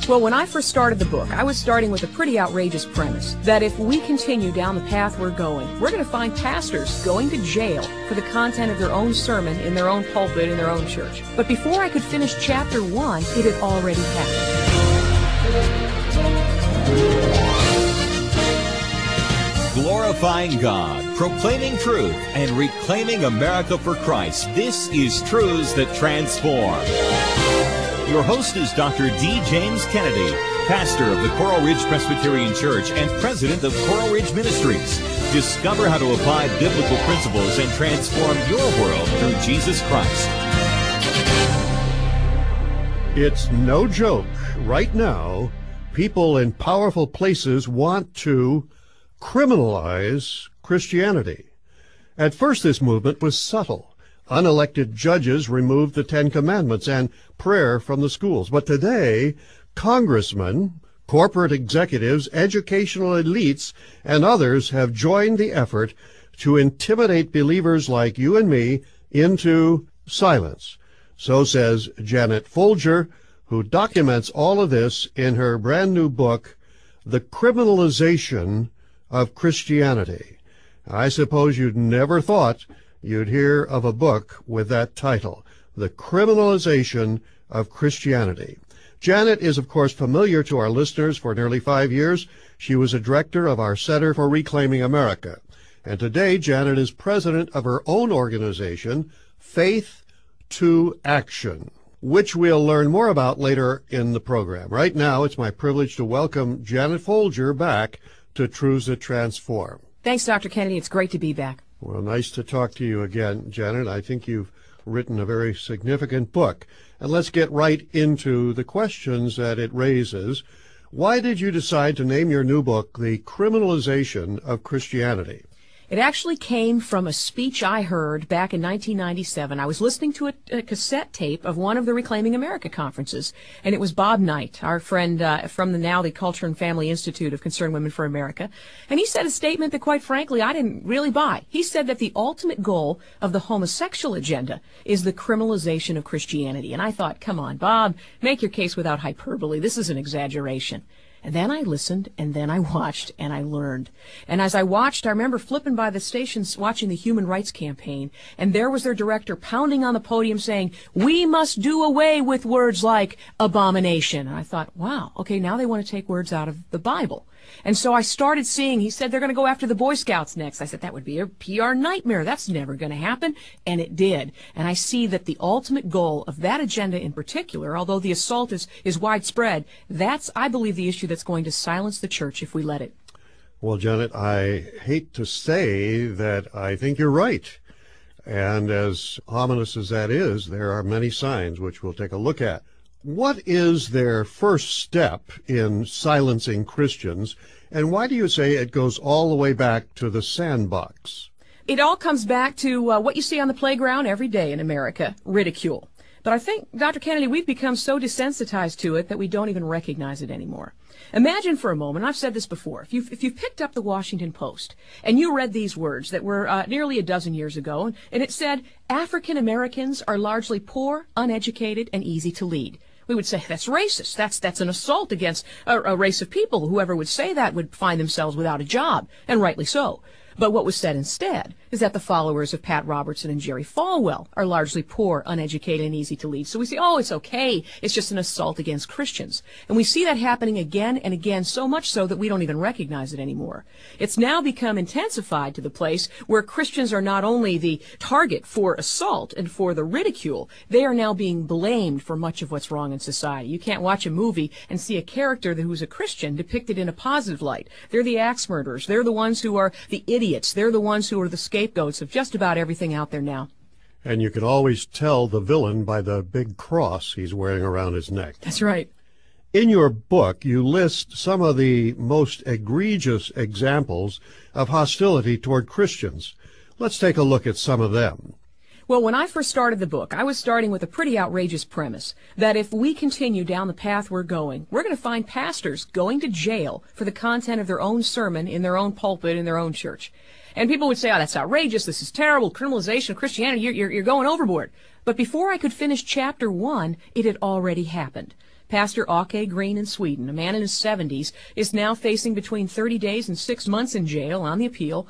Well, when I first started the book, I was starting with a pretty outrageous premise that if we continue down the path we're going, we're going to find pastors going to jail for the content of their own sermon in their own pulpit in their own church. But before I could finish chapter 1, it had already happened. Glorifying God, proclaiming truth, and reclaiming America for Christ. This is Truths That Transform. Your host is Dr. D. James Kennedy, pastor of the Coral Ridge Presbyterian Church and president of Coral Ridge Ministries. Discover how to apply biblical principles and transform your world through Jesus Christ. It's no joke. Right now, people in powerful places want to criminalize Christianity. At first, this movement was subtle. Unelected judges removed the Ten Commandments and prayer from the schools. But today, congressmen, corporate executives, educational elites, and others have joined the effort to intimidate believers like you and me into silence. So says Janet Folger, who documents all of this in her brand new book, The Criminalization of Christianity. I suppose you'd never thought you'd hear of a book with that title, The Criminalization of Christianity. Janet is, of course, familiar to our listeners. For nearly 5 years, she was a director of our Center for Reclaiming America. And today, Janet is president of her own organization, Faith to Action, which we'll learn more about later in the program. Right now, it's my privilege to welcome Janet Folger back to Truths That Transform. Thanks, Dr. Kennedy. It's great to be back. Well, nice to talk to you again, Janet. I think you've written a very significant book. And let's get right into the questions that it raises. Why did you decide to name your new book, The Criminalization of Christianity? It actually came from a speech I heard back in 1997. I was listening to a cassette tape of one of the Reclaiming America conferences, and it was Bob Knight, our friend from the Culture and Family Institute of Concerned Women for America, and he said a statement that, quite frankly, I didn't really buy. He said that the ultimate goal of the homosexual agenda is the criminalization of Christianity, and I thought, come on, Bob, make your case without hyperbole. This is an exaggeration. And then I listened, and then I watched, and I learned. And as I watched, I remember flipping by the stations watching the Human Rights Campaign, and there was their director pounding on the podium saying, we must do away with words like abomination. And I thought, wow, okay, now they want to take words out of the Bible. And so I started seeing, he said they're going to go after the Boy Scouts next. I said, that would be a PR nightmare. That's never going to happen. And it did. And I see that the ultimate goal of that agenda in particular, although the assault is widespread, that's, I believe, the issue that's going to silence the church if we let it. Well, Janet, I hate to say that I think you're right. And as ominous as that is, there are many signs which we'll take a look at. What is their first step in silencing Christians, and why do you say it goes all the way back to the sandbox? It all comes back to what you see on the playground every day in America, ridicule. But I think, Dr. Kennedy, we've become so desensitized to it that we don't even recognize it anymore. Imagine for a moment, I've said this before, if you've picked up the Washington Post and you read these words that were nearly a dozen years ago, and it said, African Americans are largely poor, uneducated, and easy to lead. We would say, that's racist. That's an assault against a race of people. Whoever would say that would find themselves without a job, and rightly so. But what was said instead is that the followers of Pat Robertson and Jerry Falwell are largely poor, uneducated, and easy to lead. So we say, oh, it's okay. It's just an assault against Christians. And we see that happening again and again, so much so that we don't even recognize it anymore. It's now become intensified to the place where Christians are not only the target for assault and for the ridicule, they are now being blamed for much of what's wrong in society. You can't watch a movie and see a character who's a Christian depicted in a positive light. They're the axe murderers. They're the ones who are the idiots. They're the ones who are the scapegoats of just about everything out there now. And you can always tell the villain by the big cross he's wearing around his neck. That's right. In your book, you list some of the most egregious examples of hostility toward Christians. Let's take a look at some of them. Well, when I first started the book, I was starting with a pretty outrageous premise that if we continue down the path we're going, we're going to find pastors going to jail for the content of their own sermon in their own pulpit in their own church. And people would say, oh, that's outrageous, this is terrible, criminalization of Christianity, you're going overboard. But before I could finish chapter 1, it had already happened. Pastor Åke Green in Sweden, a man in his 70s, is now facing between 30 days and 6 months in jail on the appeal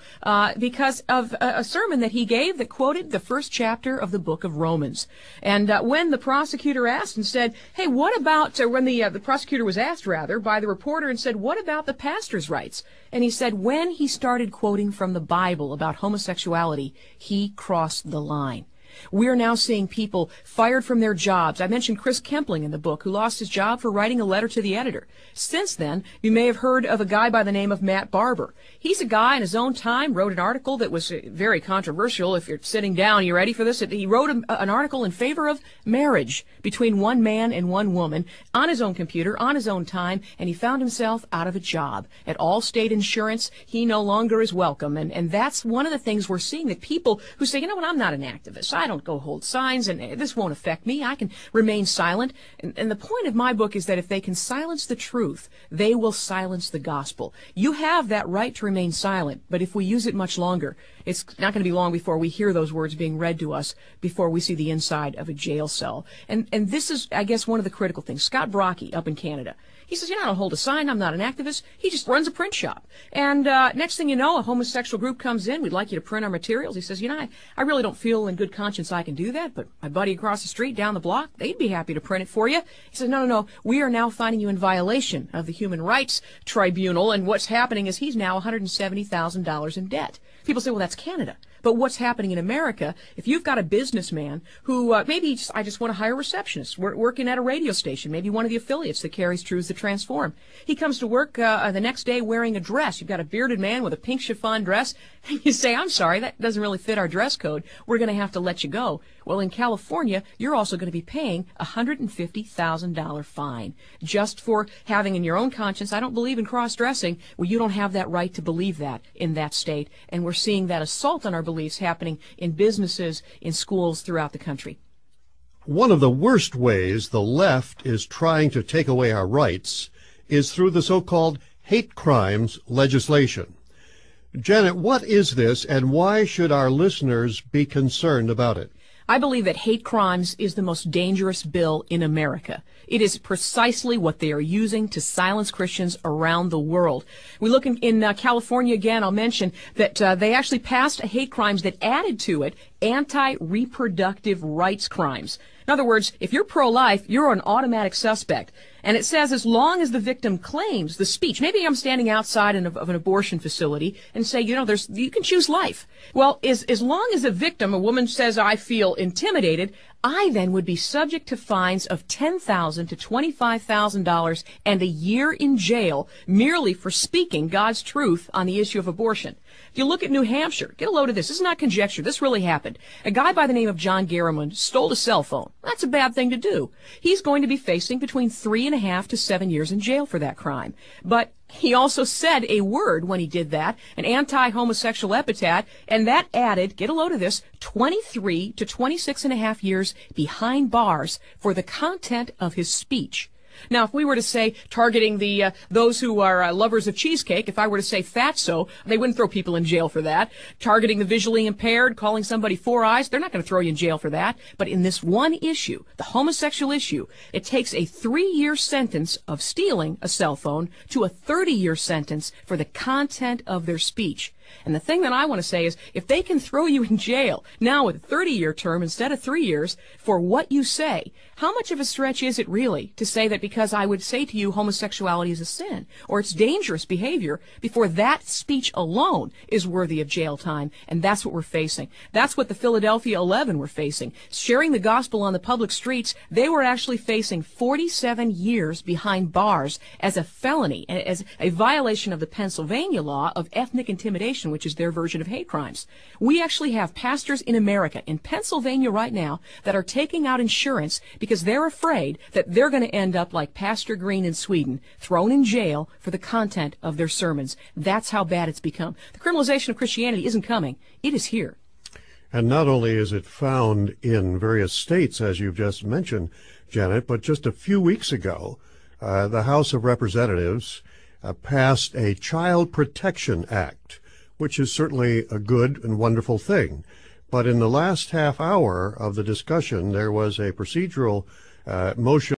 because of a sermon that he gave that quoted the first chapter of the book of Romans. And when the prosecutor asked and said, hey, what about, when the prosecutor was asked, rather, by the reporter and said, what about the pastor's rights? And he said when he started quoting from the Bible about homosexuality, he crossed the line. We're now seeing people fired from their jobs. I mentioned Chris Kempling in the book, who lost his job for writing a letter to the editor. Since then, you may have heard of a guy by the name of Matt Barber. He's a guy in his own time wrote an article that was very controversial. If you're sitting down, you ready for this? He wrote an article in favor of marriage between one man and one woman on his own computer, on his own time, and he found himself out of a job. At Allstate Insurance, he no longer is welcome. And that's one of the things we're seeing, that people who say, you know what, I'm not an activist. I don't go hold signs, and this won't affect me. I can remain silent. And the point of my book is that if they can silence the truth, they will silence the gospel. You have that right to remain silent, but if we use it much longer, it's not going to be long before we hear those words being read to us, before we see the inside of a jail cell. And this is, I guess, one of the critical things. Scott Brocky up in Canada, he says, you know, I don't hold a sign. I'm not an activist. He just runs a print shop. And next thing you know, a homosexual group comes in. We'd like you to print our materials. He says, you know, I really don't feel in good conscience I can do that, but my buddy across the street down the block, they'd be happy to print it for you. He says, no, we are now finding you in violation of the Human Rights Tribunal, and what's happening is he's now $170,000 in debt. People say, well, that's Canada. But what's happening in America, if you've got a businessman who maybe I just want to hire a receptionist, working at a radio station, maybe one of the affiliates that carries Truths That Transform. He comes to work the next day wearing a dress. You've got a bearded man with a pink chiffon dress, and you say, I'm sorry, that doesn't really fit our dress code. We're going to have to let you go. Well, in California, you're also going to be paying a $150,000 fine just for having in your own conscience, I don't believe in cross-dressing. Well, you don't have that right to believe that in that state. And we're seeing that assault on our beliefs happening in businesses, in schools throughout the country. One of the worst ways the left is trying to take away our rights is through the so-called hate crimes legislation. Janet, what is this, and why should our listeners be concerned about it? I believe that hate crimes is the most dangerous bill in America. It is precisely what they are using to silence Christians around the world. We look in California again. I'll mention that they actually passed hate crimes that added to it anti-reproductive rights crimes. In other words, if you're pro-life, you're an automatic suspect. And it says as long as the victim claims the speech, maybe I'm standing outside of an abortion facility and say, you know, you can choose life. Well, as long as a victim, a woman says, I feel intimidated, I then would be subject to fines of $10,000 to $25,000 and a year in jail merely for speaking God's truth on the issue of abortion. If you look at New Hampshire, get a load of this. This is not conjecture. This really happened. A guy by the name of John Garriman stole a cell phone. That's a bad thing to do. He's going to be facing between 3.5 to 7 years in jail for that crime. But he also said a word when he did that, an anti-homosexual epithet, and that added, get a load of this, 23 to 26.5 years behind bars for the content of his speech. Now, if we were to say, targeting those who are lovers of cheesecake, if I were to say fatso, they wouldn't throw people in jail for that. Targeting the visually impaired, calling somebody four eyes, they're not going to throw you in jail for that. But in this one issue, the homosexual issue, it takes a 3-year sentence of stealing a cell phone to a 30-year sentence for the content of their speech. And the thing that I want to say is, if they can throw you in jail now with a 30-year term instead of 3 years for what you say, how much of a stretch is it really to say that because I would say to you homosexuality is a sin or it's dangerous behavior before that speech alone is worthy of jail time? And that's what we're facing. That's what the Philadelphia 11 were facing. Sharing the gospel on the public streets, they were actually facing 47 years behind bars as a felony, as a violation of the Pennsylvania law of ethnic intimidation, which is their version of hate crimes. We actually have pastors in America, in Pennsylvania right now, that are taking out insurance because they're afraid that they're going to end up like Pastor Green in Sweden, thrown in jail for the content of their sermons. That's how bad it's become. The criminalization of Christianity isn't coming. It is here. And not only is it found in various states, as you've just mentioned, Janet, but just a few weeks ago, the House of Representatives passed a Child Protection Act, which is certainly a good and wonderful thing. But in the last half hour of the discussion, there was a procedural motion